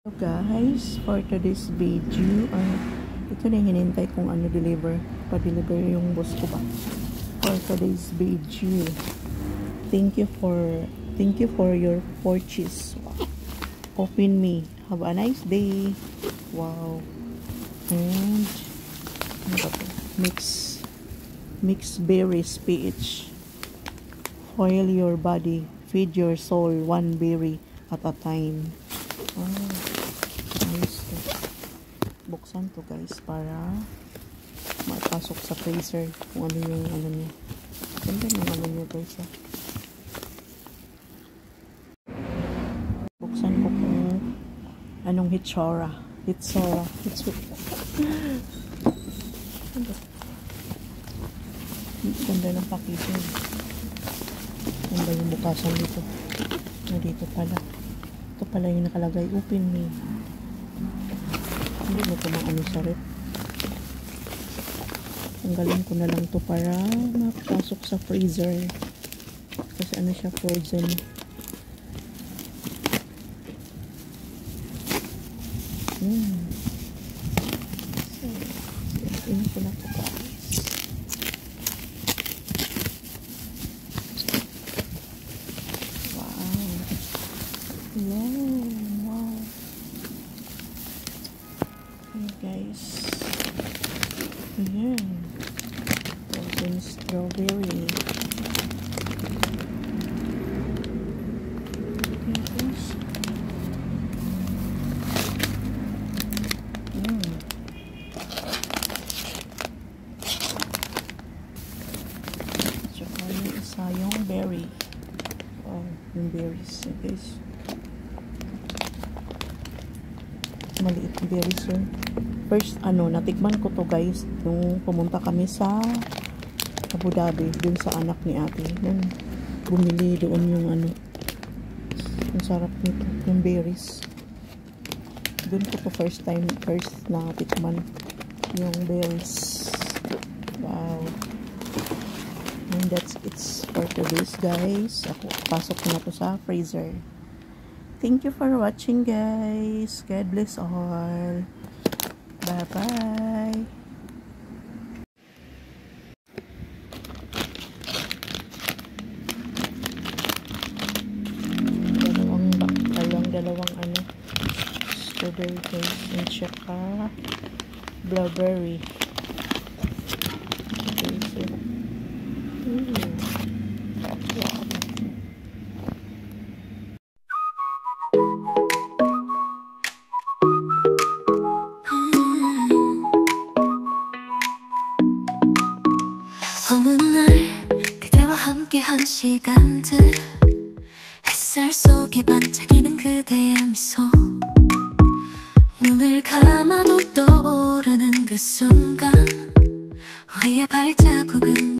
So guys, for today's video, ito na yung hinintay kung pa-deliver yung boss ko ba. For today's video, thank you for your purchase. Open me. Have a nice day. Wow. And ano ba to? Mix berries PH. Oil your body, feed your soul one berry at a time. Oh, nice to. Buksan to guys para mapasok sa freezer kung ano yung ano niya. Ganda yung ano niya guys. Buksan ko kung anong hitsura. Ganda ng packaging. Ganda yung bukasan dito. Dito pala. Ito pala yung nakalagay. Open me. Hindi mo ito maano sa rep. Tanggalin ko na lang to para mapasok sa freezer. Kasi ano siya, frozen. So, ini ko na po guys. Wow. Wow. Okay guys. Ayan. Frozen strawberry. Yung berry. Oh, yung berries. Guys. Maliit yung berries yun. First, natikman ko to guys. Nung pumunta kami sa Abu Dhabi. Dun sa anak ni ate. Nung bumili doon yung ang sarap nito. Yung berries. Dun ko to first na tikman yung berries. Wow. And that's it for today's guys. Pasok ko na to sa freezer. Thank you for watching guys. God bless all. Bye bye. Dalawang strawberry guys and tsaka blueberry. 어느 날 그대와 함께한 시간들 햇살 속에 반짝이는 그대의 미소 눈을 감아도 떠오르는 그 순간 우리의 발자국은